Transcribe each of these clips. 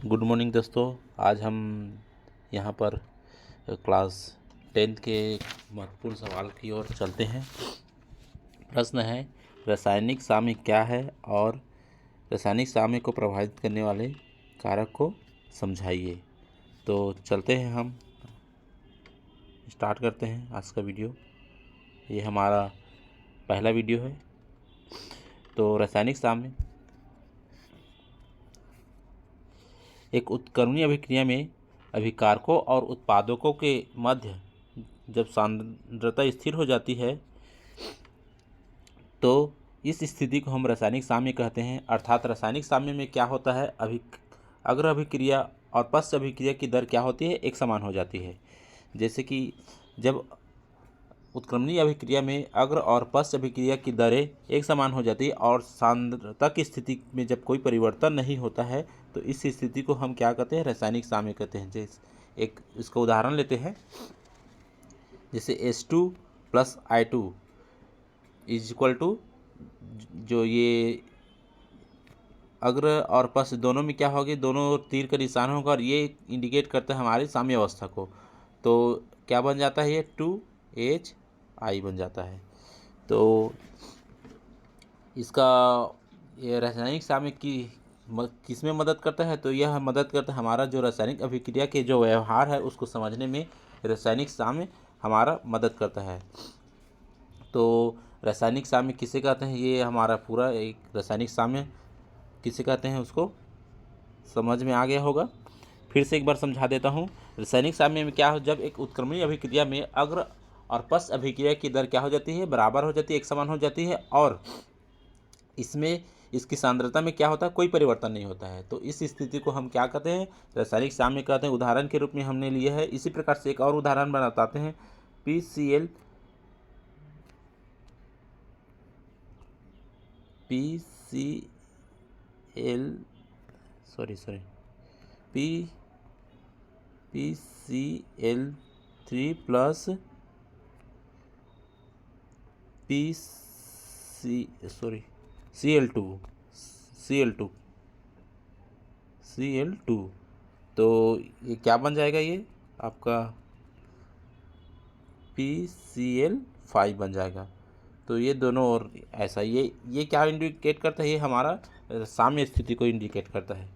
Good morning दोस्तों। आज हम यहाँ पर क्लास 10th के एक महत्वपूर्ण सवाल की ओर चलते हैं। प्रश्न है, रासायनिक साम्य क्या है और रासायनिक साम्य को प्रभावित करने वाले कारक को समझाइए। तो चलते हैं, हम स्टार्ट करते हैं आज का वीडियो। ये हमारा पहला वीडियो है। तो रासायनिक साम्य एक उत्क्रमणीय अभिक्रिया में अभिकारकों और उत्पादकों के मध्य जब सांद्रता स्थिर हो जाती है तो इस स्थिति को हम रासायनिक साम्य कहते हैं। अर्थात रासायनिक साम्य में क्या होता है, अग्र अभिक्रिया और पश्च अभिक्रिया की दर क्या होती है, एक समान हो जाती है। जैसे कि जब उत्क्रमणीय अभिक्रिया में अग्र और पश्च अभिक्रिया की दरें एक समान हो जाती है और सांद्रता की स्थिति में जब कोई परिवर्तन नहीं होता है तो इस स्थिति को हम क्या कहते हैं, रासायनिक साम्य कहते हैं। जैसे एक इसका उदाहरण लेते हैं, जैसे H2 + I2 is equal to, जो ये अग्र और पश्च दोनों में क्या होगी, दोनों तीर का निशान होगा और ये इंडिकेट करता है हमारी साम्य अवस्था को। तो क्या बन जाता है, ये 2HI बन जाता है। तो इसका ये रासायनिक साम्य की किस में मदद करता है, तो यह मदद करता है हमारा जो रासायनिक अभिक्रिया के जो व्यवहार है उसको समझने में रासायनिक साम्य हमारा मदद करता है। तो रासायनिक साम्य किसे कहते हैं, ये हमारा पूरा एक रासायनिक साम्य किसे कहते हैं उसको समझ में आ गया होगा। फिर से एक बार समझा देता हूँ। रासायनिक साम्य में क्या हो, जब एक उत्क्रमणीय अभिक्रिया में अग्र और पश्च अभिक्रिया की दर क्या हो जाती है, बराबर हो जाती है, एक समान हो जाती है और इसमें इसकी सांद्रता में क्या होता है, कोई परिवर्तन नहीं होता है। तो इस स्थिति को हम क्या कहते हैं, रासायनिक साम्य कहते हैं। उदाहरण के रूप में हमने लिया है। इसी प्रकार से एक और उदाहरण बताते हैं। PCl PCl3 plus Cl2। तो ये क्या बन जाएगा, ये आपका PCl5 बन जाएगा। तो ये दोनों और ऐसा ये क्या इंडिकेट करता है, ये हमारा साम्य स्थिति को इंडिकेट करता है।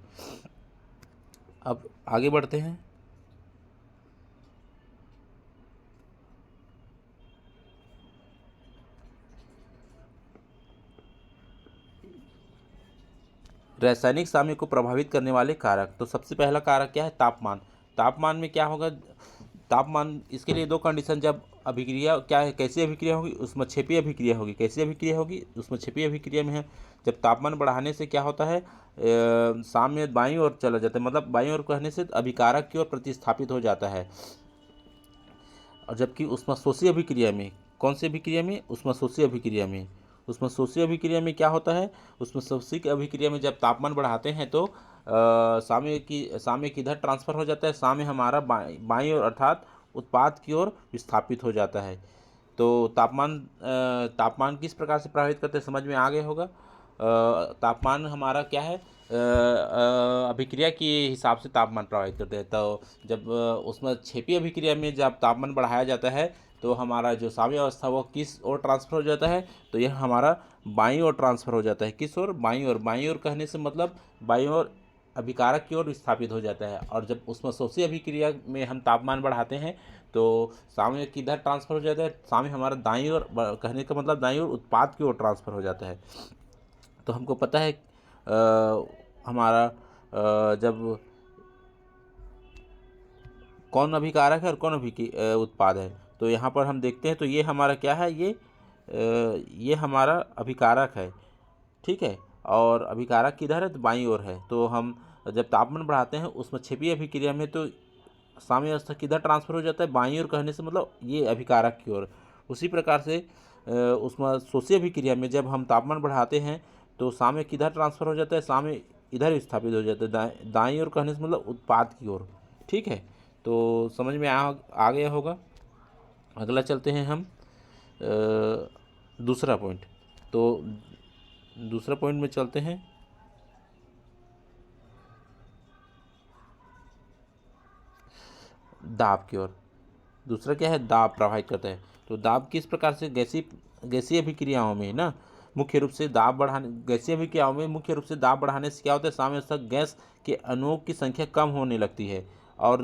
अब आगे बढ़ते हैं। रासायनिक साम्य को प्रभावित करने वाले कारक। तो सबसे पहला कारक क्या है, तापमान। तापमान में क्या होगा, तापमान, इसके लिए दो कंडीशन, जब अभिक्रिया क्या है, कैसी अभिक्रिया होगी, उसमें क्षेपीय अभिक्रिया होगी। कैसी अभिक्रिया होगी, उसमें क्षेपीय अभिक्रिया में है जब तापमान बढ़ाने से क्या होता है, साम्य बाईं ओर चला जाता है, मतलब बाईं ओर कहने से अभिकारक की ओर प्रतिस्थापित हो जाता है। और जबकि ऊष्माशोषी अभिक्रिया में, कौन सी अभिक्रिया में, ऊष्माशोषी अभिक्रिया में, ऊष्माशोषी अभिक्रिया में क्या होता है, ऊष्माशोषी अभिक्रिया में जब तापमान बढ़ाते हैं तो साम्य किधर ट्रांसफर हो जाता है, साम्य हमारा बाईं ओर अर्थात उत्पाद की ओर विस्थापित हो जाता है। तो तापमान किस प्रकार से प्रभावित करते हैं, समझ में आ गया होगा। तापमान हमारा क्या है, अभिक्रिया के हिसाब से तापमान प्रभावित करते हैं। तो जब उसमें क्षेपीय अभिक्रिया में जब तापमान बढ़ाया जाता है तो हमारा जो साम्य अवस्था वो किस ओर ट्रांसफर हो जाता है, तो यह हमारा बाईं ओर ट्रांसफर हो जाता है। किस ओर, बाईं ओर। बाईं ओर कहने से मतलब बाईं ओर अभिकारक की ओर विस्थापित हो जाता है। और जब ऊष्माशोषी अभिक्रिया में हम तापमान बढ़ाते हैं तो साम्य किधर ट्रांसफर हो जाता है, साम्य हमारा दाईं ओर, कहने का मतलब दाईं ओर उत्पाद की ओर ट्रांसफर हो जाता है। तो हमको पता है हमारा जब कौन अभिकारक है और कौन उत्पाद है, तो यहाँ पर हम देखते हैं तो ये हमारा क्या है, ये हमारा अभिकारक है, ठीक है। और अभिकारक किधर है, तो बाईं ओर है। तो हम जब तापमान बढ़ाते हैं उसमें क्षेपीय अभिक्रिया में तो साम्य अवस्था किधर ट्रांसफर हो जाता है, बाईं ओर कहने से मतलब ये अभिकारक की ओर। उसी प्रकार से उसमें शोषी अभिक्रिया में जब हम तापमान बढ़ाते हैं तो साम्य किधर ट्रांसफर हो जाता है, साम्य इधर विस्थापित हो जाता है, दाईं ओर कहने से मतलब उत्पाद की ओर, ठीक है। तो समझ में आ गया होगा। अगला चलते हैं हम दूसरा पॉइंट। तो दूसरा पॉइंट में चलते हैं। दाब की ओर। दूसरा क्या है, दाब प्रभावित करता है। तो दाब किस प्रकार से, गैसीय अभिक्रियाओं में ना मुख्य रूप से दाब बढ़ाने, गैसीय अभिक्रियाओं में मुख्य रूप से दाब बढ़ाने से क्या होता है, साम्यावस्थक गैस के अणुओं की संख्या कम होने लगती है। और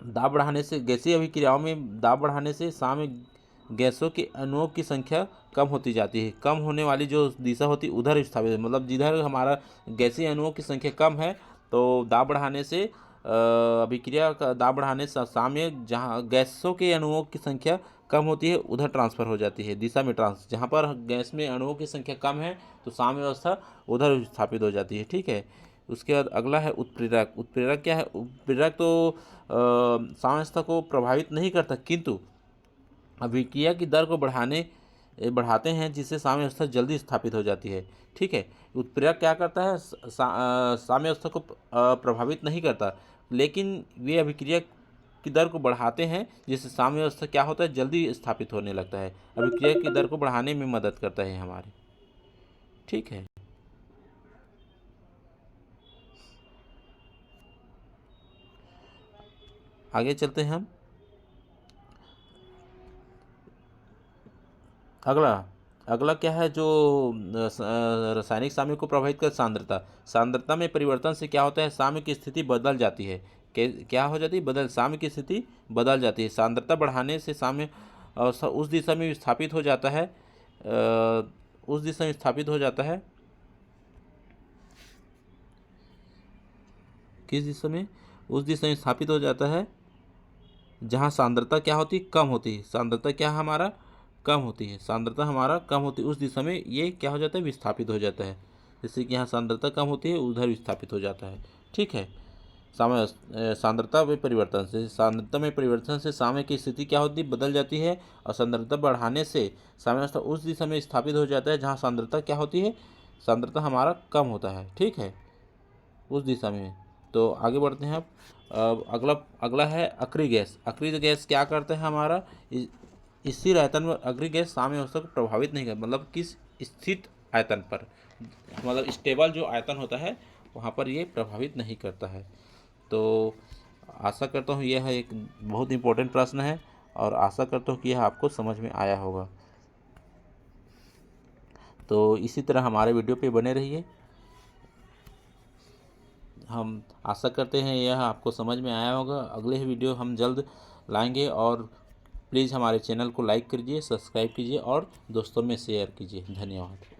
दाब बढ़ाने से, गैसीय अभिक्रियाओं में दाब बढ़ाने से साम्य गैसों के अणुओं की संख्या कम होती जाती है। कम होने वाली जो दिशा होती है उधर विस्थापित है, मतलब जिधर हमारा गैसीय अणुओं की संख्या कम है तो दाब बढ़ाने से अभिक्रिया का दाब बढ़ाने से साम्य, जहाँ गैसों के अणुओं की संख्या कम होती है उधर ट्रांसफर हो जाती है, दिशा में जहाँ पर गैस में अणुओं की संख्या कम है तो साम्य अवस्था उधर विस्थापित हो जाती है। ठीक है। उसके बाद अगला है उत्प्रेरक। उत्प्रेरक क्या है, उत्प्रेरक तो साम्यावस्था को प्रभावित नहीं करता किंतु अभिक्रिया की दर को बढ़ाते हैं, जिससे साम्यावस्था जल्दी स्थापित हो जाती है। ठीक है। उत्प्रेरक क्या करता है, साम्यावस्था को प्रभावित नहीं करता, लेकिन वे अभिक्रिया की दर को बढ़ाते हैं, जिससे साम्यावस्था क्या होता है, जल्दी स्थापित होने लगता है। अभिक्रिया की दर को बढ़ाने में मदद करता है हमारे। ठीक है। आगे चलते हैं हम। अगला क्या है जो रासायनिक साम्य को प्रभावित कर, सांद्रता। सांद्रता में परिवर्तन से क्या होता है, साम्य की स्थिति बदल जाती है। क्या हो जाती है, साम्य की स्थिति बदल जाती है। सांद्रता बढ़ाने से साम्य उस दिशा में विस्थापित हो जाता है, उस दिशा में स्थापित हो जाता है। किस दिशा में, उस दिशा में स्थापित हो जाता है जहाँ सांद्रता क्या होती है, कम होती है। सांद्रता क्या हमारा कम होती है, सांद्रता हमारा कम होती है, उस दिशा में ये क्या हो जाता है, विस्थापित हो जाता है। जैसे कि यहाँ सांद्रता कम होती है उधर विस्थापित हो जाता है। ठीक है। सांद्रता में परिवर्तन से, सांद्रता में परिवर्तन से साम्य की स्थिति क्या होती है, बदल जाती है। और सांद्रता बढ़ाने से साम्यावस्था उस दिशा में स्थापित हो जाता है जहाँ सांद्रता क्या होती है, सांद्रता हमारा कम होता है। ठीक है, उस दिशा में। तो आगे बढ़ते हैं अब अगला है अक्रिय गैस। अक्रिय गैस क्या करता है, हमारा स्थिर आयतन में अक्रिय गैस साम्यावस्था को प्रभावित नहीं करता, मतलब किस स्थित आयतन पर, मतलब स्टेबल जो आयतन होता है वहाँ पर ये प्रभावित नहीं करता है। तो आशा करता हूँ यह एक बहुत इम्पोर्टेंट प्रश्न है और आशा करता हूँ कि यह आपको समझ में आया होगा। तो इसी तरह हमारे वीडियो पे बने रहिए। हम आशा करते हैं यह आपको समझ में आया होगा। अगले ही वीडियो हम जल्द लाएंगे और प्लीज़ हमारे चैनल को लाइक कीजिए, सब्सक्राइब कीजिए और दोस्तों में शेयर कीजिए। धन्यवाद।